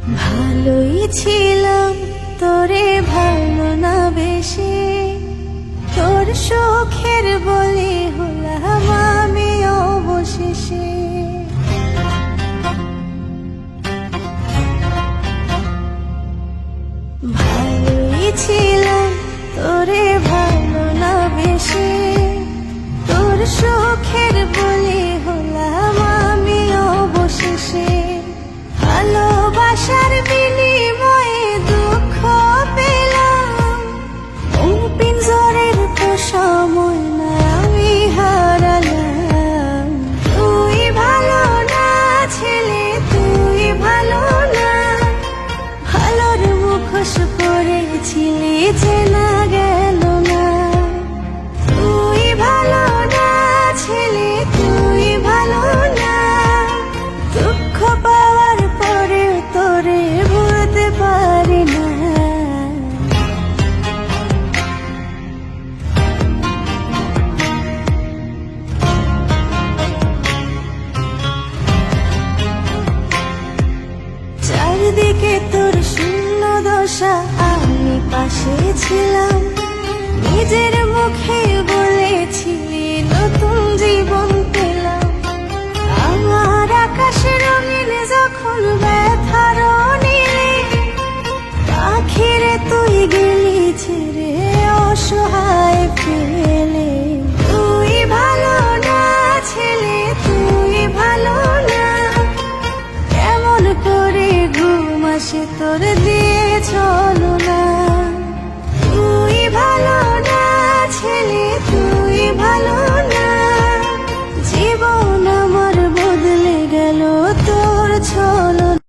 ভালোই ছিলাম তোরে ভালো না বেশি, তোর সুখের বলি হলাম আমি অবশেষে। ভালোই ছিলাম তোরে ভালো না বেশি, তোর সুখের বলি হলাম আমি অবশেষে। ভালোবাসার বিনিময়ে দুঃখ পেলাম, পিঞ্জরের তো সময় না আমি হারালাম। তুই ভালো না ছেলে, তুই ভালো না, ভালোর মুখোশ পরেছিলি চেনা গেল না। তুই ভালো না ছেলে, তুই ভালো না, দুঃখ পাওয়ার পরে তোরে ভুলতে পারি না। চারদিকে তোর শূন্য দশা, আমি পাশে ছিলাম, নিজের মুখে বলেছিলি নতুন জীবন পেলাম। আমার আকাশ রঙিন যখন ব্যথার নীলে, আখিরে তুই গেলি ছেড়ে অসহায় ফেলে। তুই ভালো না ছেলে, তুই ভালো না, কেমন করে ঘুম আসে তোর দিয়ে চলো না। তুই ভালো না ছেলে, তুই ভালো